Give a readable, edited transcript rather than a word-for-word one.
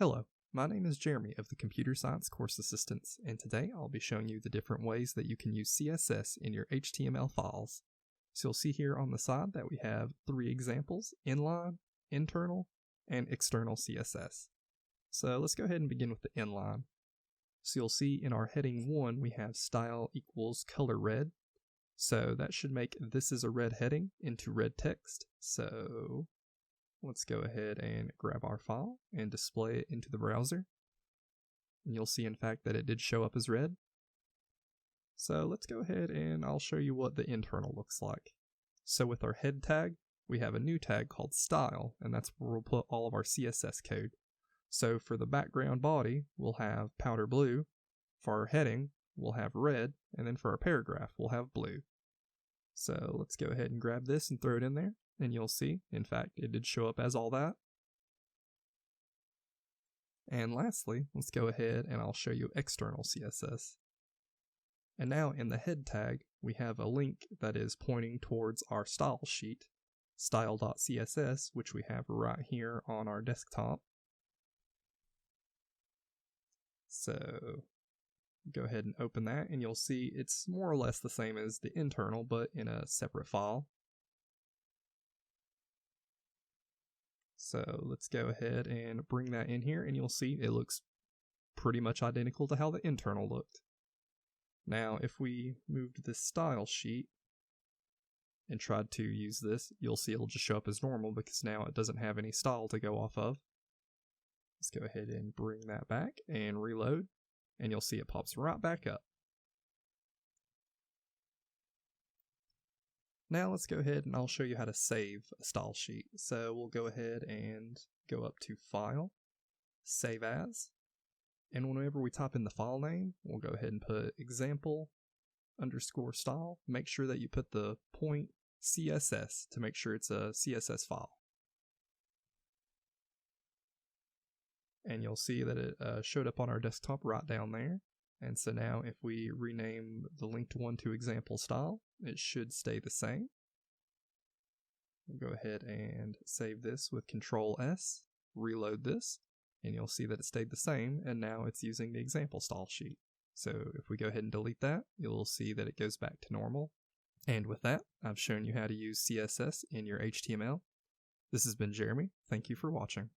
Hello, my name is Jeremy of the Computer Science Course Assistants, and today I'll be showing you the different ways that you can use CSS in your HTML files. So you'll see here on the side that we have 3 examples: inline, internal, and external CSS. So let's go ahead and begin with the inline. So you'll see in our heading 1 we have style equals color red. So that should make "this is a red heading" into red text. So let's go ahead and grab our file and display it into the browser. And you'll see in fact that it did show up as red. So let's go ahead and I'll show you what the internal looks like. So with our head tag, we have a new tag called style, and that's where we'll put all of our CSS code. So for the background body, we'll have powder blue. For our heading, we'll have red, and then for our paragraph, we'll have blue. So let's go ahead and grab this and throw it in there. And you'll see, in fact, it did show up as all that. And lastly, let's go ahead and I'll show you external CSS. And now in the head tag, we have a link that is pointing towards our style sheet, style.css, which we have right here on our desktop. So go ahead and open that, and you'll see it's more or less the same as the internal, but in a separate file. So let's go ahead and bring that in here, and you'll see it looks pretty much identical to how the internal looked. Now, if we moved this style sheet and tried to use this, you'll see it'll just show up as normal because now it doesn't have any style to go off of. Let's go ahead and bring that back and reload, and you'll see it pops right back up. Now let's go ahead and I'll show you how to save a style sheet. So we'll go ahead and go up to File, Save As, and whenever we type in the file name, we'll go ahead and put example_style. Make sure that you put the .css to make sure it's a CSS file. And you'll see that it showed up on our desktop right down there. And so now if we rename the linked one to example style, it should stay the same. We'll go ahead and save this with Control S, reload this, and you'll see that it stayed the same, and now it's using the example style sheet. So if we go ahead and delete that, you'll see that it goes back to normal. And with that, I've shown you how to use CSS in your HTML. This has been Jeremy. Thank you for watching.